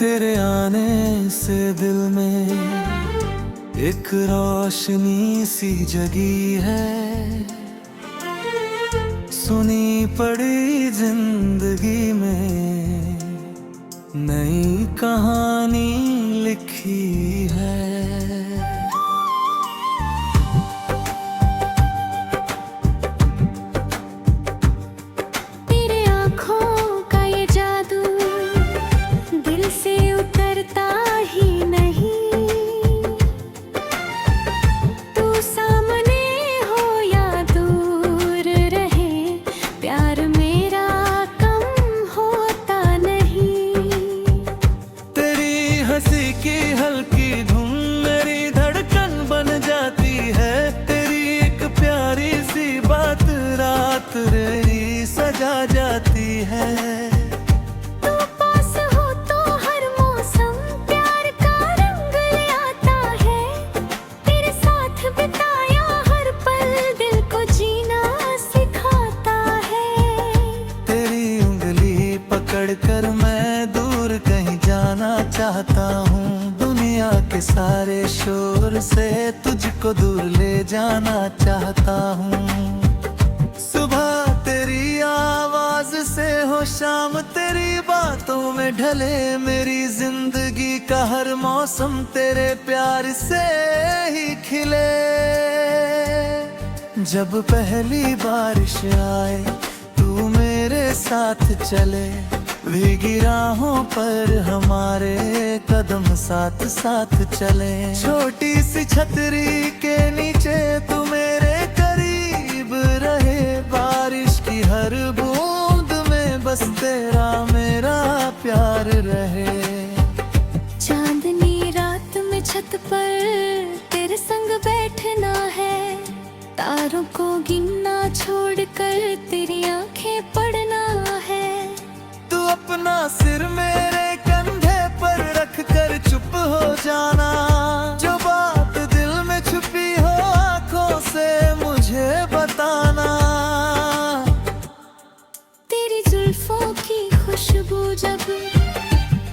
तेरे आने से दिल में एक रोशनी सी जगी है। सुनी पड़ी जिंदगी में नई कहानी लिखी है। हंसी की हल्की धुन मेरी धड़कन बन जाती है। तेरी एक प्यारी सी बात रात मेरी सजा जाती है। तू पास हो तो हर मौसम प्यार का रंग ले आता है। तेरे साथ बिताया हर पल दिल को जीना सिखाता है। तेरी उंगली पकड़ कर मैं दूर कहीं जाना चाहता हूँ। दुनिया के सारे शोर से तुझको दूर ले जाना चाहता हूँ। सुबह तेरी आवाज से हो शाम तेरी बातों में ढले मेरी जिंदगी का हर मौसम तेरे प्यार से ही खिले। जब पहली बारिश आए तू मेरे साथ चले, भीगी राहों पर हमारे कदम साथ साथ चले। छोटी सी छतरी के नीचे तू मेरे करीब रहे। बारिश की हर बूंद में बस तेरा मेरा प्यार रहे। चांदनी रात में छत पर तेरे संग बैठना है। तारों को गिनना छोड़कर तेरी आंखें पढ़ना है। तू अपना सिर मेरे कंधे पर रख कर चुप हो जाना। जो बात दिल में छुपी हो आंखों से मुझे बताना। तेरी जुल्फों की खुशबू जब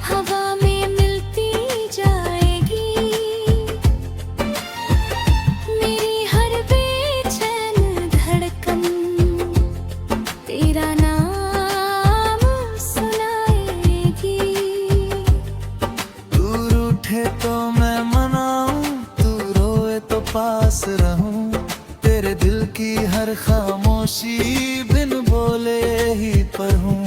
हवा में मिलती जाएगी, मेरी हर बेचैन धड़कन तेरा नाम सुनाएगी। तू रूठे तो मैं मनाऊं, तू रोए तो पास रहूं। तेरे दिल की हर खामोशी बिन बोले ही पढ़ूं।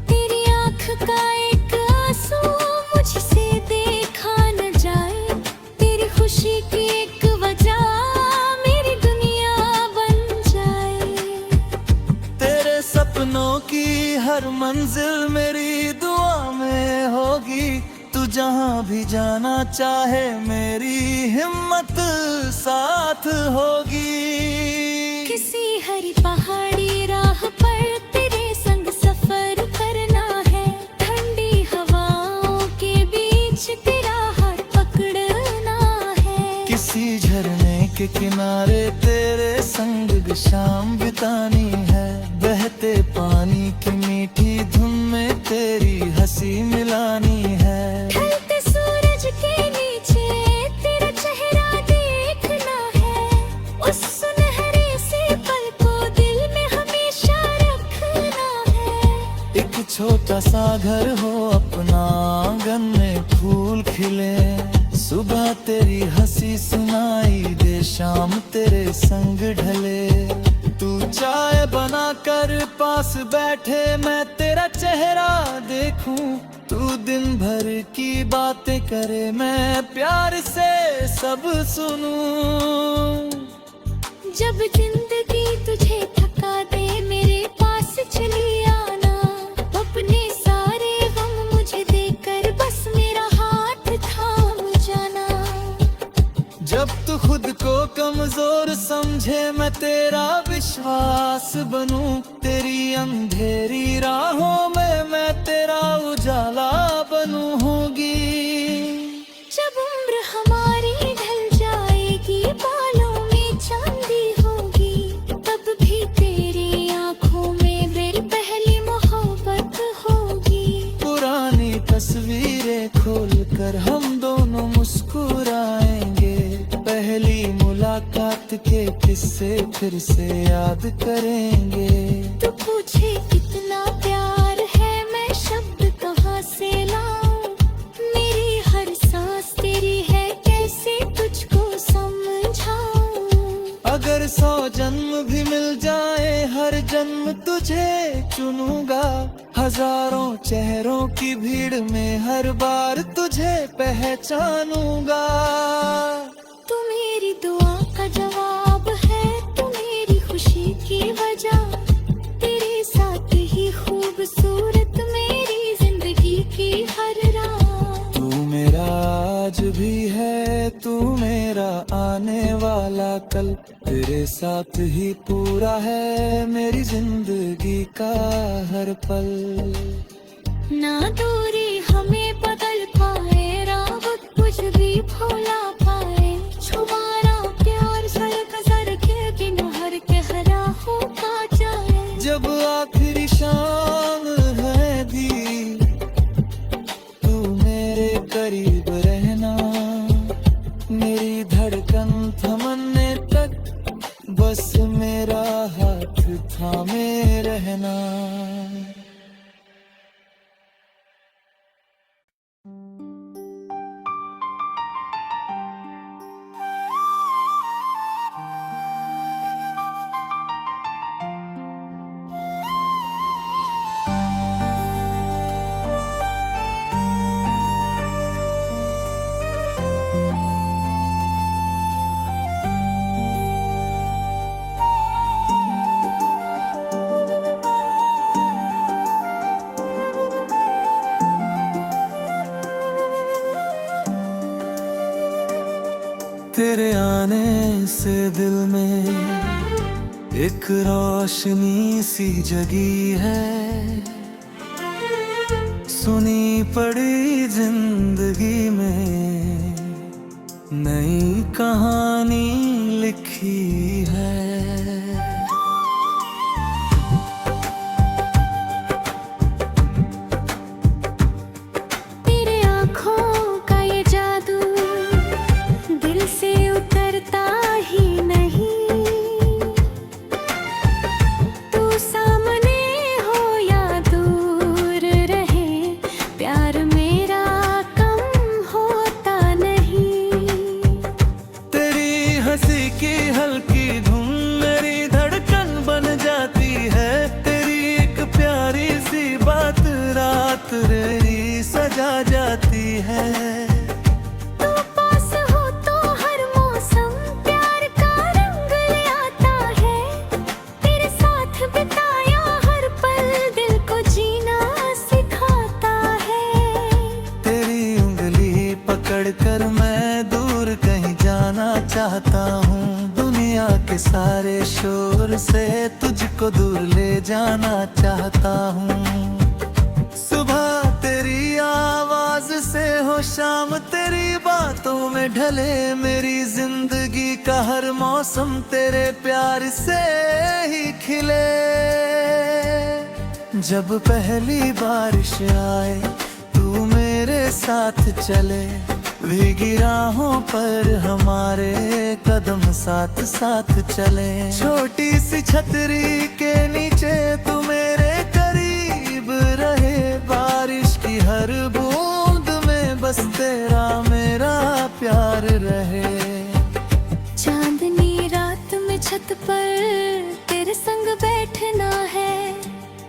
तेरी आँख का एक आंसू मुझसे देखा न जाए। तेरी खुशी की एक वजह मेरी दुनिया बन जाए। तेरे सपनों की हर मंजिल मेरी दुआ में होगी। तू जहाँ भी जाना चाहे मेरी हिम्मत साथ होगी। किसी हरी पहाड़ी राह पर तेरे संग सफर करना है। ठंडी हवाओं के बीच तेरा हाथ पकड़ना है। किसी झरने के किनारे तेरे संग शाम बितानी है। बहते पानी की मीठी धुन में तेरी हंसी मिलानी है। ढलते सूरज के नीचे तेरा चेहरा देखना है। उस सुनहरे से पल को दिल में हमेशा रखना है। एक छोटा सा घर हो अपना, आंगन में फूल खिले। सुबह तेरी हंसी सुनाई दे, शाम तेरे संग ढले। तू चाय बना कर पास बैठे मैं तेरा चेहरा देखूं। तू दिन भर की बातें करे मैं प्यार से सब सुनूं। जब जिंदगी तुझे थका दे मेरे पास चली आना। अपने सारे गम मुझे देकर बस मेरा हाथ थाम जाना। जब तू खुद को कमजोर समझे मैं तेरा विश्वास बनूं। तेरी अंधेरी राहों में मैं तेरा उजाला बनूं होगी। जब उम्र हमारी ढल जाएगी, बालों में चांदी होगी, तब भी तेरी आंखों में मेरी पहली मोहब्बत होगी। पुरानी तस्वीरें फिर से याद करेंगे। तू पूछे कितना प्यार है, मैं शब्द कहाँ से लाऊं। मेरी हर सांस तेरी है, कैसे तुझको समझाऊं। अगर 100 जन्म भी मिल जाए, हर जन्म तुझे चुनूंगा। हजारों चेहरों की भीड़ में हर बार तुझे पहचानूंगा। तू मेरी दुआ का जवाब है, तू मेरी खुशी की वजह। तेरे साथ ही खूबसूरत मेरी जिंदगी की हर रात। तू मेरा आज भी है, तू मेरा आने वाला कल। तेरे साथ ही पूरा है मेरी जिंदगी का हर पल। ना दूरी हमें बदल पाए, रावत कुछ भी भुला पाए। छुपाना प्यार सर सर के नहर के हरा होता जाए। जब आखिरी शाम है दी, तू मेरे करीब रहना। मेरी धड़कन थमने तक बस मेरा हाथ थामे रहना। तेरे आने से दिल में एक रोशनी सी जगी है। सुनी पड़ी जिंदगी में नई कहानी लिखी है। तेरे आँखों का ये जादू दिल से उतरता ही नहीं। तू सामने हो या दूर रहे, प्यार मेरा कम होता नहीं। तेरी हंसी की हल्की धुन मेरी धड़कन बन जाती है। तेरी एक प्यारी सी बात रात मेरी सजा जाती है। तू पास हो तो हर मौसम प्यार का रंग ले आता है। तेरे साथ बिताया हर पल दिल को जीना सिखाता है। तेरी उंगली पकड़ कर मैं दूर कहीं जाना चाहता हूँ। दुनिया के सारे शोर से तुझको दूर ले जाना चाहता हूँ। सुबह तेरी आवाज से हो, शाम तेरी बातों में ढले। मेरी जिंदगी का हर मौसम तेरे प्यार से ही खिले। जब पहली बारिश आए, तू मेरे साथ चले। भीगी राहों पर हमारे कदम साथ साथ चले। छोटी सी छतरी के नीचे तू मेरे करीब रहे। बारिश की हर बूंद में बस तेरा मेरा प्यार रहे। चांदनी रात में छत पर तेरे संग बैठना है।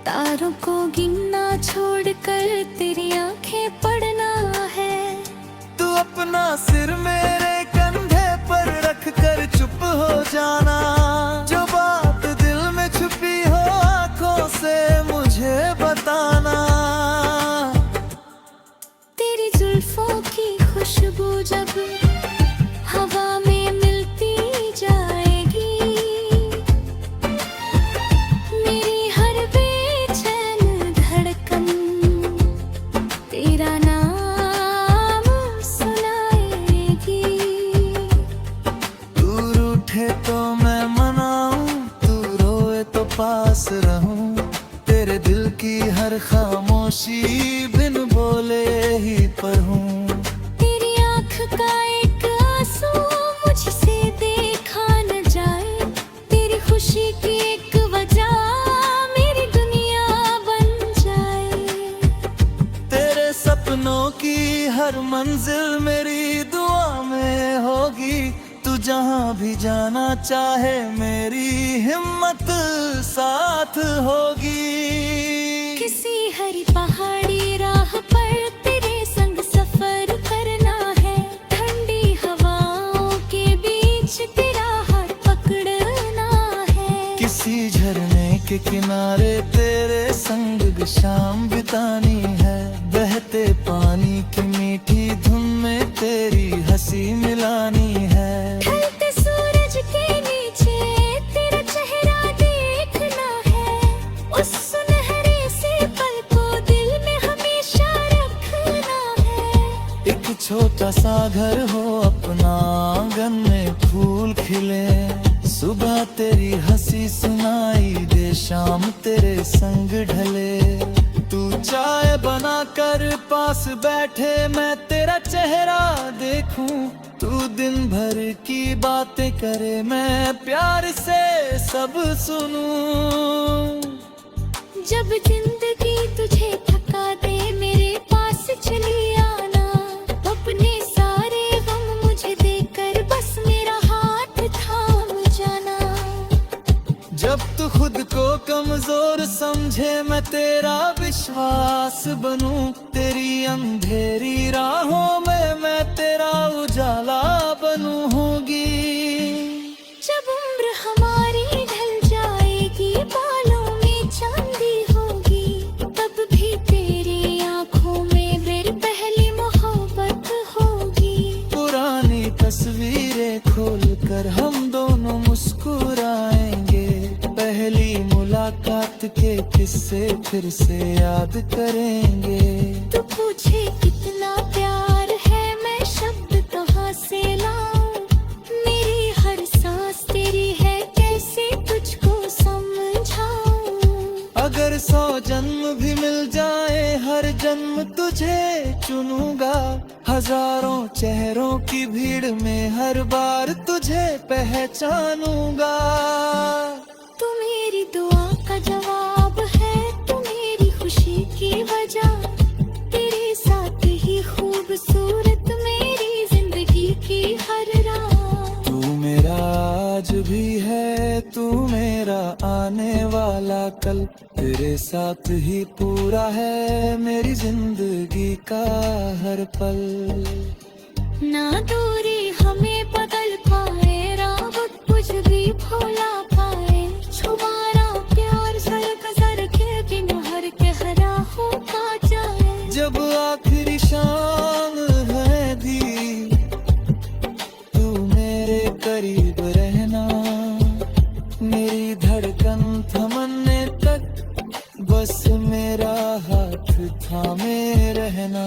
तारों को गिनना छोड़कर तेरी आंखें पढ़ना है। तू अपना सिर मेरे कंधे पर रख कर चुप हो जाना। जो बात दिल में छुपी हो आंखों से मुझे बताना। तेरी जुल्फों की खुशबू जब हवा में मिलती जाएगी, मेरी हर बेचैन धड़कन तेरा नाम सुनाएगी। तू रूठे तो मैं मनाऊं, तू रोए तो पास रहूं। तेरे दिल की हर खामोशी बिन बोले ही पढ़ूं। तेरी आँख का एक आंसू मुझसे देखा न जाए। तेरी ख्वाबों की हर मंजिल मेरी दुआ में होगी। तू जहाँ भी जाना चाहे मेरी हिम्मत साथ होगी। किसी हरी पहाड़ी राह पर तेरे संग सफर करना है। ठंडी हवाओं के बीच तेरा हाथ पकड़ना है। किसी झरने के किनारे तेरे संग शाम बितानी है। बहते पानी की मीठी धुन में तेरी हंसी मिलानी है। ढलते सूरज के नीचे तेरा चेहरा देखना है। उस सुनहरे से पल को दिल में हमेशा रखना है। एक छोटा सा घर हो अपना, आंगन में फूल खिले। सुबह तेरी हंसी सुनाई दे, शाम तेरे संग ढले। तू चाय बना कर पास बैठे, मैं तेरा चेहरा देखूं। तू दिन भर की बातें करे, मैं प्यार से सब सुनूं। जब जिंदगी तुझे थका दे मेरे पास चली आना। अपने सारे गम मुझे देकर बस मेरा हाथ थाम जाना। जब तू खुद को कमजोर समझे, मैं तेरा विश्वास बनूं। तेरी अंधेरी राहों में मैं तेरा उजाला बनूं। होगी जब उम्र हमारी ढल जाएगी, बालों में चांदी होगी। तब भी तेरी आंखों में मेरी पहली मोहब्बत होगी। पुरानी तस्वीरें खोल कर हम दोनों मुस्कुराएंगे। पहली मुलाकात के किस्से फिर से याद करेंगे। तू पूछे कितना प्यार है, मैं शब्द कहाँ से लाऊं। मेरी हर सांस तेरी है, कैसे तुझको समझाऊं। अगर 100 जन्म भी मिल जाए, हर जन्म तुझे चुनूंगा। हजारों चेहरों की भीड़ में हर बार तुझे पहचानूंगा। तू मेरी दुआ का जवाब है, तू मेरी खुशी की वजह। तेरे साथ ही खूबसूरत मेरी जिंदगी की हर राह। तू मेरा आज भी है, तू मेरा आने वाला कल। तेरे साथ ही पूरा है मेरी जिंदगी का हर पल। ना दूरी हमें बदल पाए, रावत कुछ भी भुला पाए। छुपाना प्यार सर के नहर के हरा होता जाए। जब आखिरी शाम है दी, तू मेरे करीब रहना। मेरी धड़कन थमने तक बस मेरा हाथ थामे रहना।